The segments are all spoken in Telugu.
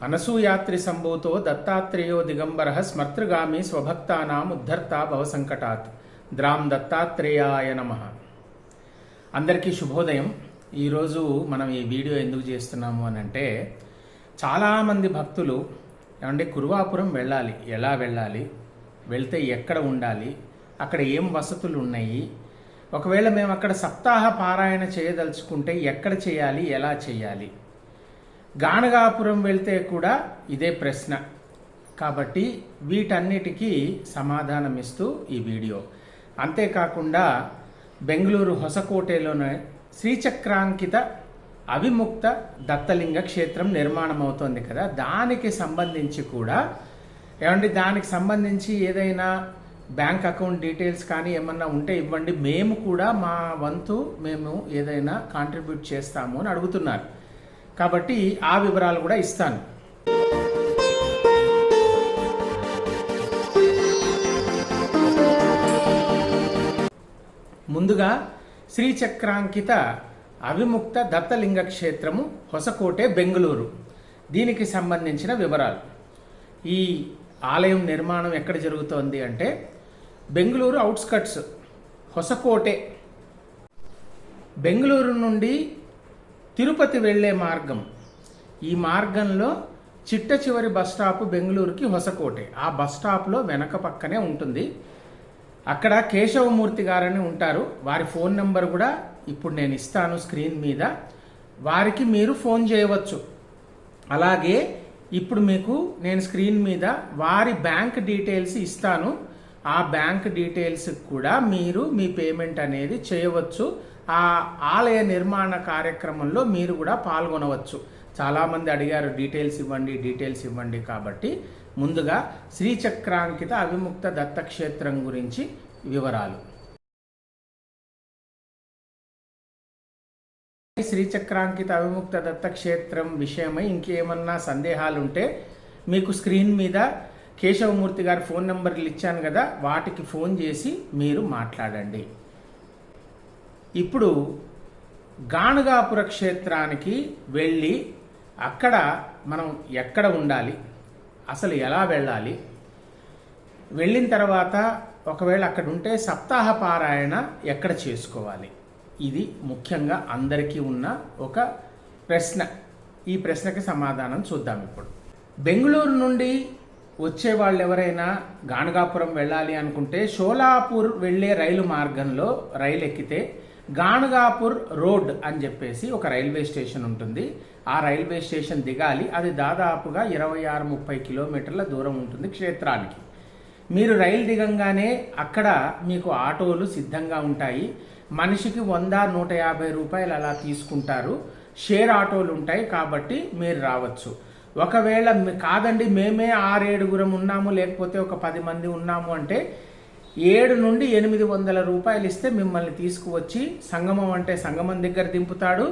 అనసూయాత్రి సంభూతో దత్తాత్రేయో దిగంబరః స్మర్తృగామి స్వభక్తానాం ఉద్ధర్త భవసంకటాత్. ద్రాం దత్తాత్రేయాయ నమః. అందరికీ శుభోదయం. ఈరోజు మనం ఈ వీడియో ఎందుకు చేస్తున్నాము అని అంటే, చాలామంది భక్తులు ఏమంటే కురువాపురం వెళ్ళాలి, ఎలా వెళ్ళాలి, వెళ్తే ఎక్కడ ఉండాలి, అక్కడ ఏం వసతులు ఉన్నాయి, ఒకవేళ మేము అక్కడ సప్తాహ పారాయణ చేయదలుచుకుంటే ఎక్కడ చేయాలి, ఎలా చేయాలి, గాణగాపురం వెళ్తే కూడా ఇదే ప్రశ్న. కాబట్టి వీటన్నిటికీ సమాధానం ఇస్తూ ఈ వీడియో. అంతేకాకుండా బెంగళూరు హొసకోటెలోనే శ్రీచక్రాంకిత అవిముక్త దత్తలింగ క్షేత్రం నిర్మాణం అవుతోంది కదా, దానికి సంబంధించి కూడా దానికి సంబంధించి ఏదైనా బ్యాంక్ అకౌంట్ డీటెయిల్స్ కానీ ఏమన్నా ఉంటే ఇవ్వండి, మేము కూడా మా వంతు మేము ఏదైనా కాంట్రిబ్యూట్ చేస్తాము అని అడుగుతున్నారు. కాబట్టి ఆ వివరాలు కూడా ఇస్తాను. ముందుగా శ్రీచక్రాంకిత అవిముక్త దత్తలింగ క్షేత్రము హొసకోటె బెంగళూరు, దీనికి సంబంధించిన వివరాలు. ఈ ఆలయం నిర్మాణం ఎక్కడ జరుగుతోంది అంటే బెంగళూరు అవుట్స్కట్స్ హొసకోటె. బెంగళూరు నుండి తిరుపతి వెళ్లే మార్గం, ఈ మార్గంలో చిట్ట చివరి బస్ స్టాప్ బెంగళూరుకి హొసకోటె. ఆ బస్ స్టాప్లో వెనక పక్కనే ఉంటుంది. అక్కడ కేశవమూర్తి గారని ఉంటారు, వారి ఫోన్ నెంబర్ కూడా ఇప్పుడు నేను ఇస్తాను స్క్రీన్ మీద, వారికి మీరు ఫోన్ చేయవచ్చు. అలాగే ఇప్పుడు మీకు నేను స్క్రీన్ మీద వారి బ్యాంక్ డీటెయిల్స్ ఇస్తాను, ఆ బ్యాంక్ డీటెయిల్స్ కూడా మీరు మీ పేమెంట్ అనేది చేయవచ్చు. ఆ ఆలయ నిర్మాణ కార్యక్రమంలో మీరు కూడా పాల్గొనవచ్చు. చాలామంది అడిగారు డీటెయిల్స్ ఇవ్వండి. కాబట్టి ముందుగా శ్రీచక్రాంకిత అవిముక్త దత్తక్షేత్రం గురించి వివరాలు. శ్రీచక్రాంకిత అవిముక్త దత్తక్షేత్రం విషయమై ఇంకేమన్నా సందేహాలుంటే మీకు స్క్రీన్ మీద కేశవమూర్తి గారి ఫోన్ నెంబర్లు ఇచ్చాను కదా, వాటికి ఫోన్ చేసి మీరు మాట్లాడండి. ఇప్పుడు గాణగాపుర క్షేత్రానికి వెళ్ళి అక్కడ మనం ఎక్కడ ఉండాలి, అసలు ఎలా వెళ్ళాలి, వెళ్ళిన తర్వాత ఒకవేళ అక్కడ ఉంటే సప్తాహ పారాయణ ఎక్కడ చేసుకోవాలి, ఇది ముఖ్యంగా అందరికీ ఉన్న ఒక ప్రశ్న. ఈ ప్రశ్నకి సమాధానం చూద్దాం. ఇప్పుడు బెంగళూరు నుండి వచ్చే వాళ్ళు ఎవరైనా గాణగాపురం వెళ్ళాలి అనుకుంటే షోలాపూర్ వెళ్ళే రైలు మార్గంలో రైలు ఎక్కితే గాణగాపూర్ రోడ్ అని చెప్పేసి ఒక రైల్వే స్టేషన్ ఉంటుంది. ఆ రైల్వే స్టేషన్ దిగాలి. అది దాదాపుగా 26-30 కిలోమీటర్ల దూరం ఉంటుంది క్షేత్రానికి. మీరు రైలు దిగంగానే అక్కడ మీకు ఆటోలు సిద్ధంగా ఉంటాయి. మనిషికి 100-150 రూపాయలు అలా తీసుకుంటారు. షేర్ ఆటోలు ఉంటాయి, కాబట్టి మీరు రావచ్చు. ఒకవేళ కాదండి మేమే 6-7 ఉన్నాము, లేకపోతే ఒక 10 మంది ఉన్నాము అంటే 7 నుండి 800 రూపాయలు ఇస్తే మిమ్మల్ని తీసుకువచ్చి సంగమం అంటే సంగమం దగ్గర దింపుతాడు,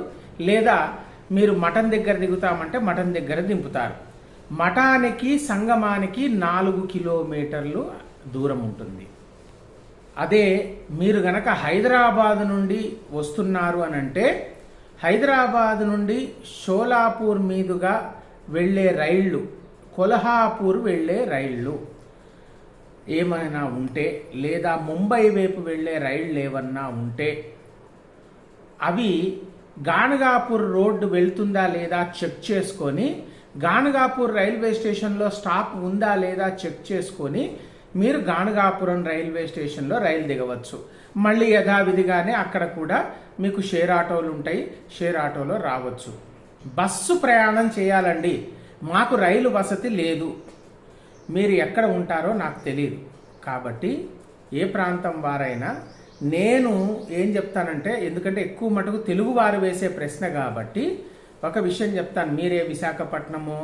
లేదా మీరు మఠం దగ్గర దిగుతామంటే మఠం దగ్గర దింపుతారు. మఠానికి సంగమానికి 4 కిలోమీటర్లు దూరం ఉంటుంది. అదే మీరు గనక హైదరాబాద్ నుండి వస్తున్నారు అని అంటే హైదరాబాద్ నుండి షోలాపూర్ మీదుగా వెళ్ళే రైళ్లు, కొల్హాపూర్ వెళ్ళే రైళ్లు ఏమైనా ఉంటే, లేదా ముంబై వైపు వెళ్ళే రైళ్లు ఏమన్నా ఉంటే అవి గాణగాపూర్ రోడ్డు వెళ్తుందా లేదా చెక్ చేసుకొని, గాణగాపూర్ రైల్వే స్టేషన్లో స్టాప్ ఉందా లేదా చెక్ చేసుకొని మీరు గాణగాపురం రైల్వే స్టేషన్లో రైలు దిగవచ్చు. మళ్ళీ యథావిధిగానే అక్కడ కూడా మీకు షేర్ ఆటోలు ఉంటాయి, షేర్ ఆటోలో రావచ్చు. బస్సు ప్రయాణం చేయాలండి, మాకు రైలు వసతి లేదు, మీరు ఎక్కడ ఉంటారో నాకు తెలియదు, కాబట్టి ఏ ప్రాంతం వారైనా నేను ఏం చెప్తానంటే, ఎందుకంటే ఎక్కువ మటుకు తెలుగు వారు వేసే ప్రశ్న కాబట్టి ఒక విషయం చెప్తాను. మీరే విశాఖపట్నమో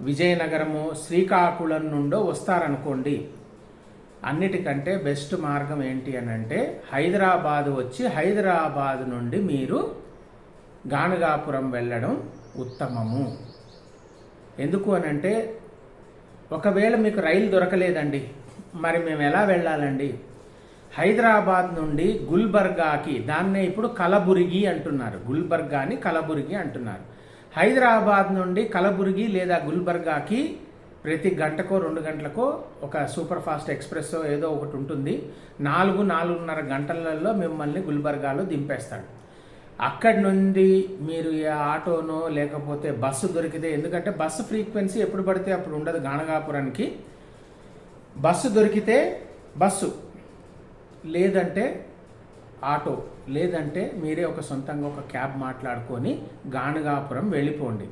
విజయనగరమో శ్రీకాకుళం నుండో వస్తారనుకోండి, అన్నిటికంటే బెస్ట్ మార్గం ఏంటి అని అంటే హైదరాబాదు వచ్చి హైదరాబాద్ నుండి మీరు గాణగాపురం వెళ్ళడం ఉత్తమము. ఎందుకు అనంటే ఒకవేళ మీకు రైలు దొరకలేదండి, మరి మేము ఎలా వెళ్ళాలండి? హైదరాబాద్ నుండి గుల్బర్గాకి, దాన్నే ఇప్పుడు కలబురిగి అంటున్నారు, గుల్బర్గాని కలబురిగి అంటున్నారు. హైదరాబాద్ నుండి కలబుర్గి లేదా గుల్బర్గాకి ప్రతి గంటకో 2 గంటలకో ఒక సూపర్ ఫాస్ట్ ఎక్స్ప్రెస్ ఏదో ఒకటి ఉంటుంది. 4-4.5 గంటలలో మిమ్మల్ని గుల్బర్గాలో దింపేస్తాడు. అక్కడి నుండి మీరు ఆటోనో లేకపోతే బస్సు దొరికితే, ఎందుకంటే బస్సు ఫ్రీక్వెన్సీ ఎప్పుడు పడితే అప్పుడు ఉండదు గానగాపురానికి. బస్సు దొరికితే బస్సు, లేదంటే ఆటో, లేదంటే మీరే ఒక సొంతంగా ఒక క్యాబ్ మాట్లాడుకొని గానగాపురం వెళ్ళిపోండి.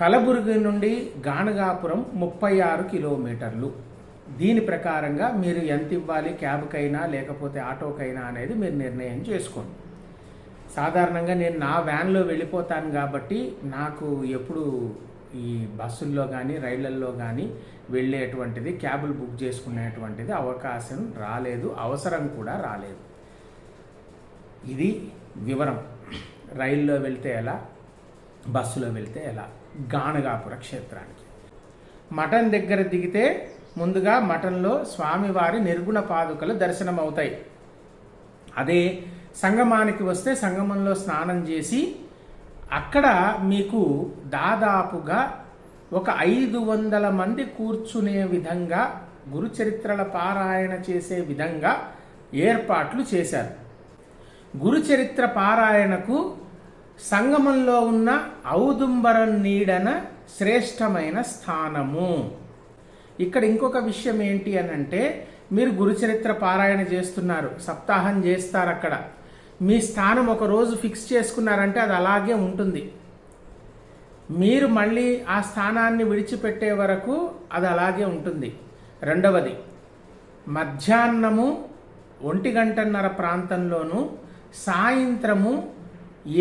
కలబుర్గి నుండి గానగాపురం 36 కిలోమీటర్లు. దీని ప్రకారంగా మీరు ఎంత ఇవ్వాలి క్యాబ్కైనా లేకపోతే ఆటోకైనా అనేది మీరు నిర్ణయం చేసుకోండి. సాధారణంగా నేను నా వ్యాన్లో వెళ్ళిపోతాను కాబట్టి నాకు ఎప్పుడు ఈ బస్సుల్లో కానీ రైళ్లల్లో కానీ వెళ్ళేటువంటిది క్యాబులు బుక్ చేసుకునేటువంటిది అవకాశం రాలేదు, అవసరం కూడా రాలేదు. ఇది వివరం. రైల్లో వెళ్తే ఎలా, బస్సులో వెళ్తే ఎలా. గానగాపుర క్షేత్రానికి మఠం దగ్గర దిగితే ముందుగా మఠంలో స్వామివారి నిర్గుణ పాదుకలు దర్శనం అవుతాయి. అదే సంగమానికి వస్తే సంగమంలో స్నానం చేసి అక్కడ మీకు దాదాపుగా ఒక 500 మంది కూర్చునే విధంగా గురుచరిత్రల పారాయణ చేసే విధంగా ఏర్పాట్లు చేశారు. గురుచరిత్ర పారాయణకు సంగమంలో ఉన్న ఔదుంబరం నీడన శ్రేష్టమైన స్థానము. ఇక్కడ ఇంకొక విషయం ఏంటి అని అంటే, మీరు గురుచరిత్ర పారాయణ చేస్తున్నారు, సప్తాహం చేస్తారు, అక్కడ మీ స్థానం ఒక రోజు ఫిక్స్ చేసుకున్నారంటే అది అలాగే ఉంటుంది. మీరు మళ్ళీ ఆ స్థానాన్ని విడిచిపెట్టే వరకు అది అలాగే ఉంటుంది. రెండవది, మధ్యాహ్నము 1:30 ప్రాంతంలోను, సాయంత్రము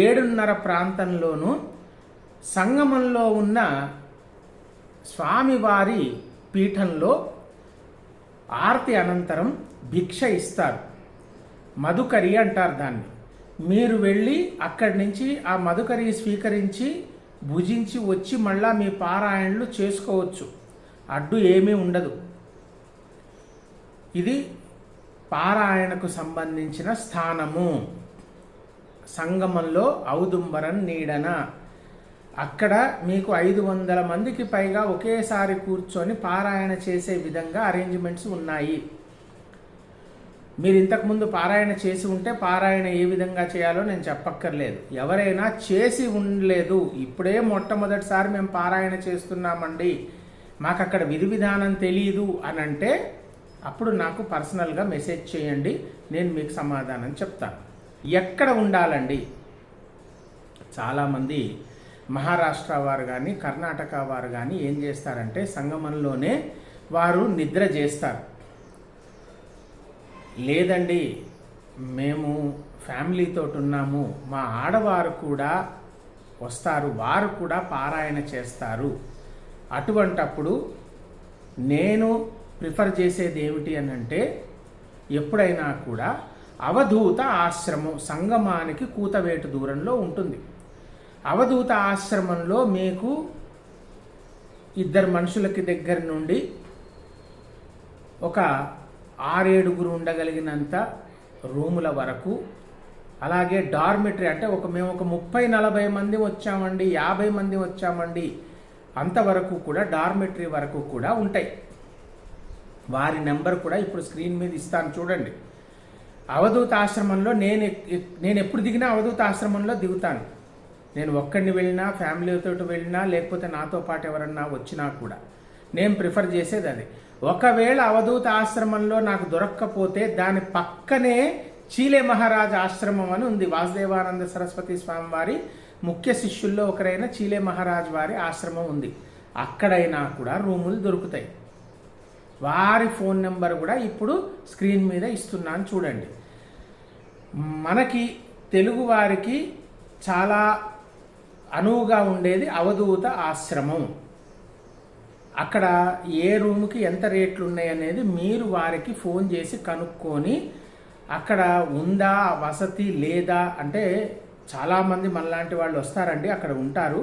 7:30 ప్రాంతంలోనూ సంగమంలో ఉన్న స్వామివారి పీఠంలో ఆరతి అనంతరం భిక్ష ఇస్తారు. మధుకరి అంటారు దాన్ని. మీరు వెళ్ళి అక్కడి నుంచి ఆ మధుకరి స్వీకరించి భుజించి వచ్చి మళ్ళా మీ పారాయణలు చేసుకోవచ్చు, అడ్డు ఏమీ ఉండదు. ఇది పారాయణకు సంబంధించిన స్థానము. సంగమంలో ఔదుంబరం నీడన, అక్కడ మీకు 500 మందికి పైగా ఒకేసారి కూర్చొని పారాయణ చేసే విధంగా అరేంజ్మెంట్స్ ఉన్నాయి. మీరు ఇంతకుముందు పారాయణ చేసి ఉంటే పారాయణ ఏ విధంగా చేయాలో నేను చెప్పక్కర్లేదు. ఎవరైనా చేసి ఉండలేదు, ఇప్పుడే మొట్టమొదటిసారి మేము పారాయణ చేస్తున్నామండి, మాకు అక్కడ విధి విధానం తెలియదు అని అంటే అప్పుడు నాకు పర్సనల్గా మెసేజ్ చేయండి, నేను మీకు సమాధానం చెప్తాను. ఎక్కడ ఉండాలండి? చాలామంది మహారాష్ట్ర వారు కానీ కర్ణాటక వారు కానీ ఏం చేస్తారంటే సంగమంలోనే వారు నిద్ర చేస్తారు. లేదండి మేము ఫ్యామిలీతో ఉన్నాము, మా ఆడవారు కూడా వస్తారు, వారు కూడా పారాయణ చేస్తారు. అటువంటప్పుడు నేను ప్రిఫర్ చేసేది ఏమిటి అని అంటే, ఎప్పుడైనా కూడా అవధూత ఆశ్రమం సంగమానికి కూతవేటు దూరంలో ఉంటుంది. అవధూత ఆశ్రమంలో మీకు 2 మనుషులకి దగ్గర నుండి ఒక 6-7 ఉండగలిగినంత రూముల వరకు, అలాగే డార్మిటరీ అంటే మేము ఒక 30-40 మంది వచ్చామండి, 50 మంది వచ్చామండి అంతవరకు కూడా డార్మిటరీ వరకు కూడా ఉంటాయి. వారి నెంబర్ కూడా ఇప్పుడు స్క్రీన్ మీద ఇస్తాను చూడండి. అవధూత ఆశ్రమంలో నేను ఎప్పుడు దిగినా అవధూత ఆశ్రమంలో దిగుతాను. నేను ఒక్కడిని వెళ్ళినా, ఫ్యామిలీతో వెళ్ళినా, లేకపోతే నాతో పాటు ఎవరన్నా వచ్చినా కూడా నేను ప్రిఫర్ చేసేది అది. ఒకవేళ అవధూత ఆశ్రమంలో నాకు దొరక్కపోతే దాని పక్కనే చీలే మహారాజ్ ఆశ్రమం అని ఉంది. వాసుదేవానంద సరస్వతి స్వామి వారి ముఖ్య శిష్యుల్లో ఒకరైన చీలే మహారాజ్ వారి ఆశ్రమం ఉంది. అక్కడైనా కూడా రూములు దొరుకుతాయి. వారి ఫోన్ నెంబర్ కూడా ఇప్పుడు స్క్రీన్ మీద ఇస్తున్నాను చూడండి. మనకి తెలుగు వారికి చాలా అనువుగా ఉండేది అవధూత ఆశ్రమం. అక్కడ ఏ రూముకి ఎంత రేట్లు ఉన్నాయి అనేది మీరు వారికి ఫోన్ చేసి కనుక్కొని అక్కడ ఉందా వసతి లేదా అంటే, చాలామంది మనలాంటి వాళ్ళు వస్తారండి, అక్కడ ఉంటారు.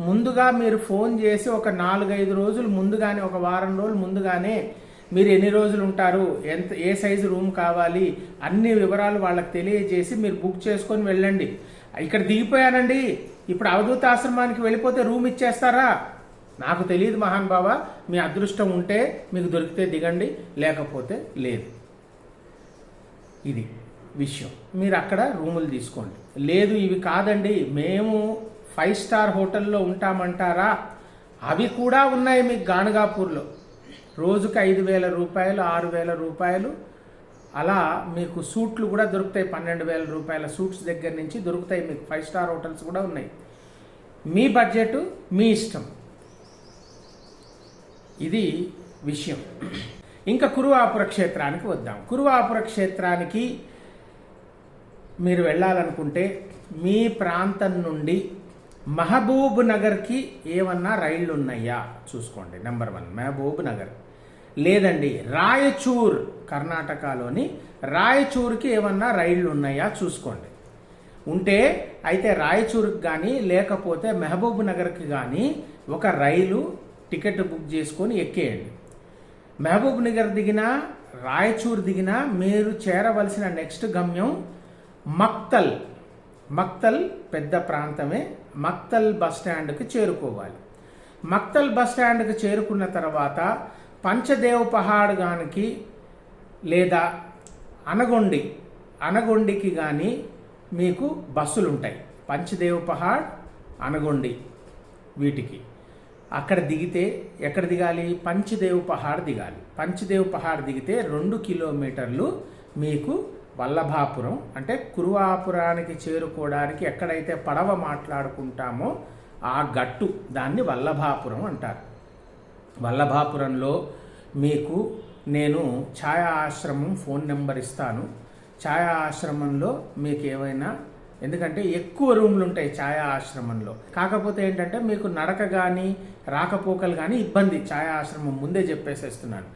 ముందుగా మీరు ఫోన్ చేసి ఒక 4-5 రోజులు ముందుగానే, ఒక వారం రోజులు ముందుగానే మీరు ఎన్ని రోజులు ఉంటారు, ఏ సైజు రూమ్ కావాలి, అన్ని వివరాలు వాళ్ళకి తెలియజేసి మీరు బుక్ చేసుకొని వెళ్ళండి. ఇక్కడ దిగిపోయానండి ఇప్పుడు అవధూత ఆశ్రమానికి వెళ్ళిపోతే రూమ్ ఇచ్చేస్తారా? నాకు తెలియదు మహాన్ బాబా, మీ అదృష్టం ఉంటే మీకు దొరికితే దిగండి, లేకపోతే లేదు. ఇది విషయం. మీరు అక్కడ రూములు తీసుకోండి. లేదు ఇవి కాదండి మేము 5 స్టార్ హోటల్లో ఉంటామంటారా? అవి కూడా ఉన్నాయి మీకు గాణగాపూర్లో. రోజుకి 5,000 రూపాయలు, 6,000 రూపాయలు అలా మీకు సూట్లు కూడా దొరుకుతాయి. 12,000 రూపాయల సూట్స్ దగ్గర నుంచి దొరుకుతాయి మీకు. 5 స్టార్ హోటల్స్ కూడా ఉన్నాయి. మీ బడ్జెట్ మీ ఇష్టం. ఇది విషయం. ఇంకా కురువాపుర క్షేత్రానికి వద్దాం. కురువాపుర క్షేత్రానికి మీరు వెళ్ళాలనుకుంటే మీ ప్రాంతం నుండి మహబూబ్ నగర్కి ఏమన్నా రైళ్లు ఉన్నాయా చూసుకోండి. నెంబర్ 1 మహబూబ్ నగర్. లేదండి రాయచూర్, కర్ణాటకలోని రాయచూర్కి ఏమన్నా రైళ్లు ఉన్నాయా చూసుకోండి. ఉంటే అయితే రాయచూర్కి కానీ లేకపోతే మహబూబ్ నగర్కి కానీ ఒక రైలు టికెట్ బుక్ చేసుకొని ఎక్కేయండి. మహబూబ్ నగర్ దిగినా రాయచూర్ దిగినా మీరు చేరవలసిన నెక్స్ట్ గమ్యం మక్తల్. మక్తల్ పెద్ద ప్రాంతమే. మక్తల్ బస్ స్టాండ్కి చేరుకోవాలి. మక్తల్ బస్ స్టాండ్కి చేరుకున్న తర్వాత పంచదేవ్ పహాడ్ గానికి లేదా అనగొండికి కానీ మీకు బస్సులు ఉంటాయి. పంచదేవ్ పహాడ్, అనగొండి వీటికి అక్కడ దిగితే ఎక్కడ దిగాలి? పంచదేవ్ పహాడ్ దిగాలి. పంచదేవ్ పహాడ్ దిగితే 2 కిలోమీటర్లు మీకు వల్లభాపురం, అంటే కురువాపురానికి చేరుకోవడానికి ఎక్కడైతే పడవ మాట్లాడుకుంటామో ఆ గట్టు, దాన్ని వల్లభాపురం అంటారు. వల్లభాపురంలో మీకు నేను ఛాయా ఆశ్రమం ఫోన్ నెంబర్ ఇస్తాను. ఛాయా ఆశ్రమంలో మీకు ఏమైనా, ఎందుకంటే ఎక్కువ రూమ్లు ఉంటాయి ఛాయా ఆశ్రమంలో. కాకపోతే ఏంటంటే మీకు నడక కానీ రాకపోకలు కానీ ఇబ్బంది. ఛాయా ఆశ్రమం ముందే చెప్పేసేస్తున్నాను.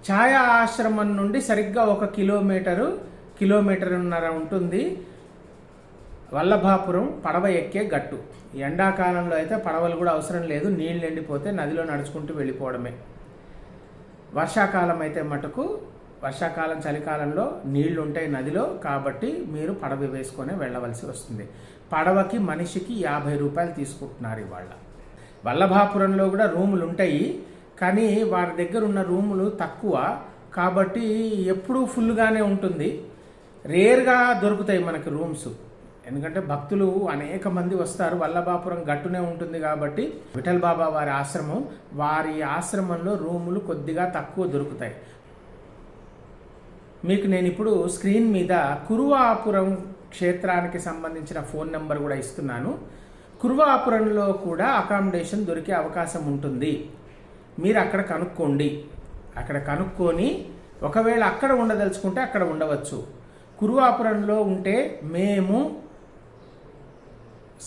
ఛాయా ఆశ్రమం నుండి సరిగ్గా 1 కిలోమీటర్న్నర ఉంటుంది వల్లభాపురం పడవ ఎక్కే గట్టు. ఎండాకాలంలో అయితే పడవలు కూడా అవసరం లేదు, నీళ్ళు ఎండిపోతే నదిలో నడుచుకుంటూ వెళ్ళిపోవడమే. వర్షాకాలం అయితే మటుకు, వర్షాకాలం చలికాలంలో నీళ్లు ఉంటాయి నదిలో, కాబట్టి మీరు పడవ వేసుకొని వెళ్ళవలసి వస్తుంది. పడవకి మనిషికి 50 రూపాయలు తీసుకుంటున్నారు ఇవాళ. వల్లభాపురంలో కూడా రూములు ఉంటాయి, కానీ వారి దగ్గర ఉన్న రూములు తక్కువ, కాబట్టి ఎప్పుడూ ఫుల్గానే ఉంటుంది. రేర్గా దొరుకుతాయి మనకి రూమ్స్, ఎందుకంటే భక్తులు అనేక మంది వస్తారు. వల్లభాపురం గట్టునే ఉంటుంది కాబట్టి విఠల్ బాబా వారి ఆశ్రమంలో రూములు కొద్దిగా తక్కువ దొరుకుతాయి. మీకు నేను ఇప్పుడు స్క్రీన్ మీద కురువాపురం క్షేత్రానికి సంబంధించిన ఫోన్ నెంబర్ కూడా ఇస్తున్నాను. కురువాపురంలో కూడా అకామిడేషన్ దొరికే అవకాశం ఉంటుంది. మీరు అక్కడ కనుక్కోండి. అక్కడ కనుక్కొని ఒకవేళ అక్కడ ఉండదలుచుకుంటే అక్కడ ఉండవచ్చు. కురువాపురంలో ఉంటే మేము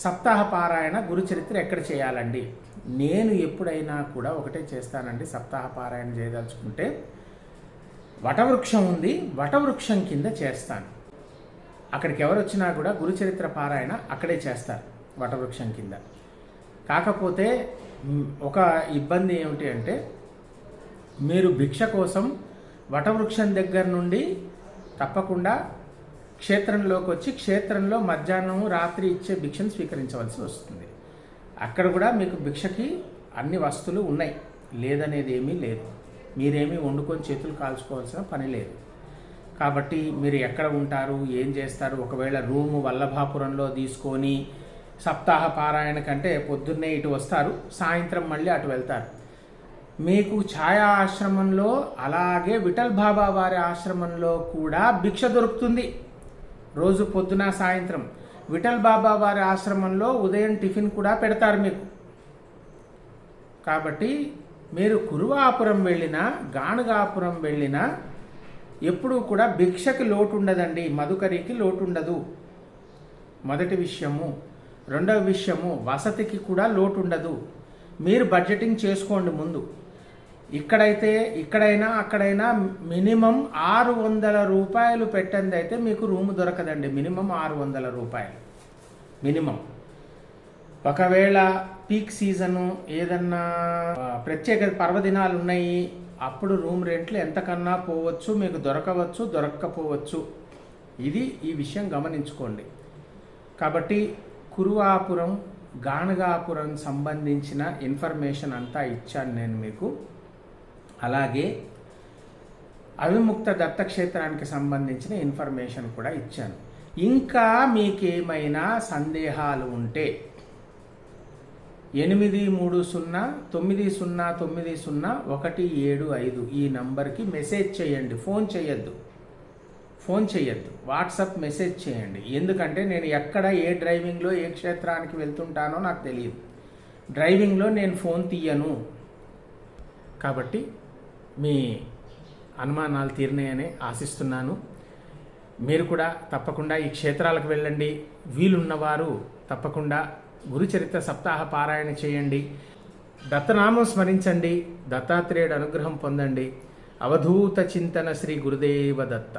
సప్తాహ పారాయణ గురుచరిత్ర ఎక్కడ చేయాలండి? నేను ఎప్పుడైనా కూడా ఒకటే చేస్తానండి. సప్తాహ పారాయణ చేయదలుచుకుంటే వటవృక్షం ఉంది, వటవృక్షం కింద చేస్తాను. అక్కడికి ఎవరు వచ్చినా కూడా గురుచరిత్ర పారాయణ అక్కడే చేస్తారు, వటవృక్షం కింద. కాకపోతే ఒక ఇబ్బంది ఏమిటి అంటే, మీరు భిక్ష కోసం వటవృక్షం దగ్గర నుండి తప్పకుండా క్షేత్రంలోకి వచ్చి క్షేత్రంలో మధ్యాహ్నం రాత్రి ఇచ్చే భిక్షను స్వీకరించవలసి వస్తుంది. అక్కడ కూడా మీకు భిక్షకి అన్ని వస్తువులు ఉన్నాయి, లేదనేది ఏమీ లేదు. మీరేమీ వండుకొని చేతులు కాల్చుకోవాల్సిన పని లేదు. కాబట్టి మీరు ఎక్కడ ఉంటారు, ఏం చేస్తారు? ఒకవేళ రూము వల్లభాపురంలో తీసుకొని సప్తాహ పారాయణ కంటే పొద్దున్నే ఇటు వస్తారు, సాయంత్రం మళ్ళీ అటు వెళ్తారు. మీకు ఛాయా ఆశ్రమంలో అలాగే విఠల్ బాబా వారి ఆశ్రమంలో కూడా భిక్ష దొరుకుతుంది రోజు పొద్దున సాయంత్రం. విఠల్ బాబా వారి ఆశ్రమంలో ఉదయం టిఫిన్ కూడా పెడతారు మీకు. కాబట్టి మీరు కురువాపురం వెళ్ళినా గాణగాపురం వెళ్ళినా ఎప్పుడూ కూడా భిక్షకి లోటు ఉండదండి, మధుకరికి లోటు ఉండదు. మొదటి విషయము. రెండవ విషయము, వసతికి కూడా లోటు ఉండదు. మీరు బడ్జెటింగ్ చేసుకోండి ముందు. ఇక్కడైనా అక్కడైనా మినిమం 600 రూపాయలు పెట్టండి అయితే మీకు రూము దొరకదండి. మినిమం 600 రూపాయలు మినిమం. ఒకవేళ పీక్ సీజను ఏదన్నా ప్రత్యేక పర్వదినాలు ఉన్నాయి, అప్పుడు రూమ్ రెంట్లు ఎంతకన్నా పోవచ్చు, మీకు దొరకవచ్చు, దొరక్కపోవచ్చు. ఈ విషయం గమనించుకోండి. కాబట్టి కురువాపురం గాణగాపురం సంబంధించిన ఇన్ఫర్మేషన్ అంతా ఇచ్చాను నేను మీకు. అలాగే అవిముక్త దత్తక్షేత్రానికి సంబంధించిన ఇన్ఫర్మేషన్ కూడా ఇచ్చాను. ఇంకా మీకేమైనా సందేహాలు ఉంటే 8309090175 ఈ నంబర్కి మెసేజ్ చేయండి. ఫోన్ చేయొద్దు, వాట్సాప్ మెసేజ్ చేయండి. ఎందుకంటే నేను ఎక్కడ ఏ డ్రైవింగ్లో ఏ క్షేత్రానికి వెళ్తుంటానో నాకు తెలియదు. డ్రైవింగ్లో నేను ఫోన్ తీయను. కాబట్టి మీ అనుమానాలు తీరినాయని ఆశిస్తున్నాను. మీరు కూడా తప్పకుండా ఈ క్షేత్రాలకు వెళ్ళండి. వీలున్నవారు తప్పకుండా గురుచరిత్ర సప్తాహ పారాయణ చేయండి, దత్తనామం స్మరించండి, దత్తాత్రేయుడు అనుగ్రహం పొందండి. అవధూత చింతన శ్రీ గురుదేవ దత్త.